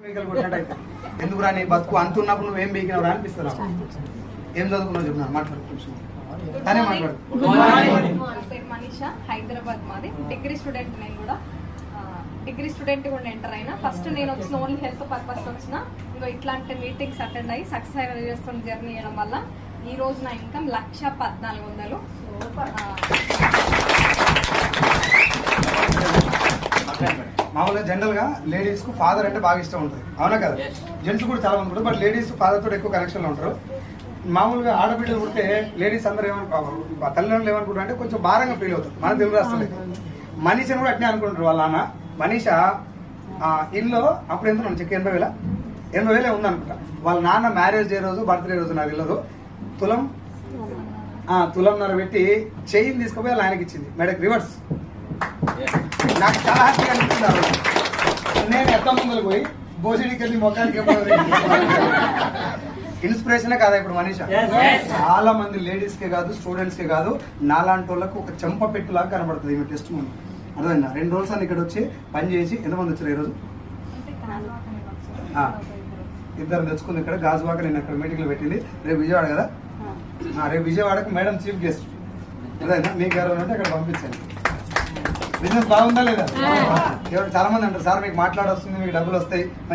ఎందుకు రాని బతుకు అంతున్నప్పుడు నువ్వేం బీకినావు రా అనిపిస్తున్నావు. ఏం చదువుకున్నావు చెప్పిన మాట్లాడు. మనీషా, హైదరాబాద్ మాది. Degree student. నేను కూడా డిగ్రీ స్టూడెంట్ కూడా ఎంటర్ అయినా. ఫస్ట్ నేను వచ్చిన ఓన్లీ హెల్త్ పర్పస్ వచ్చిన. ఇంకా ఇట్లాంటి మీటింగ్స్ అటెండ్ అయ్యి సక్సెస్ చేస్తున్న జర్నీ చేయడం వల్ల ఈ రోజు నా ఇన్కమ్ 1,14,00,000. మామూలుగా జనరల్ గా లేడీస్ కు ఫాదర్ అంటే బాగా ఇష్టం ఉంటుంది, అవునా కదా? జెంట్స్ కూడా చాలా మంది ఉంటారు, బట్ లేడీస్ ఫాదర్ తోటి ఎక్కువ కనెక్షన్ లో ఉంటారు. మామూలుగా ఆడబిడ్డలు పుడితే లేడీస్ అందరూ తల్లిదండ్రులు ఏమనుకుంటారు అంటే కొంచెం భారంగా ఫీల్ అవుతారు. మన తెలుగు రాష్ట్రాలు మనీషని కూడా అట్నే అనుకుంటారు. వాళ్ళ నాన్న మనీష ఇల్లు అప్పుడు ఎంత చెక్ 80,000 ఉందనుకుంటా. వాళ్ళ నాన్న మ్యారేజ్ డే రోజు, బర్త్డే రోజు నాకు వెళ్ళదు, తులంన్నర పెట్టి చైన్ తీసుకుపోయి వాళ్ళ ఆయనకి ఇచ్చింది, మెడకి రివర్స్. నాకు చాలా హ్యాపీగా అనిపిస్తున్నారు. నేను ఎట్లా ముందుకు పోయి భోజనికి వెళ్ళి మొక్కలకి ఇన్స్పిరేషనే కాదా ఇప్పుడు మనీష? చాలా మంది లేడీస్ కే కాదు, స్టూడెంట్స్ కే కాదు, నాలాంటి వాళ్ళకు ఒక చెంప పెట్టులాగా కనబడుతుంది ఈమె టెస్ట్ ముందు. అర్థమైందా? 2 రోజులు అని ఇక్కడ వచ్చి పని చేసి ఎంతమంది వచ్చారు ఈరోజు? ఇద్దరు తెచ్చుకుంది ఇక్కడ గాజువాక. నేను అక్కడ మీటింగ్ లో పెట్టింది. రేపు విజయవాడ కదా, రేపు విజయవాడకు మేడం చీఫ్ గెస్ట్. అదేనా మీకు ఎవరైనా ఉంటే అక్కడ పంపించండి. బిజినెస్ బాగుందా లేదా? చాలా మంది అంటారు సార్ మీకు మాట్లాడొస్తుంది, మీకు డబ్బులు వస్తాయి, మరి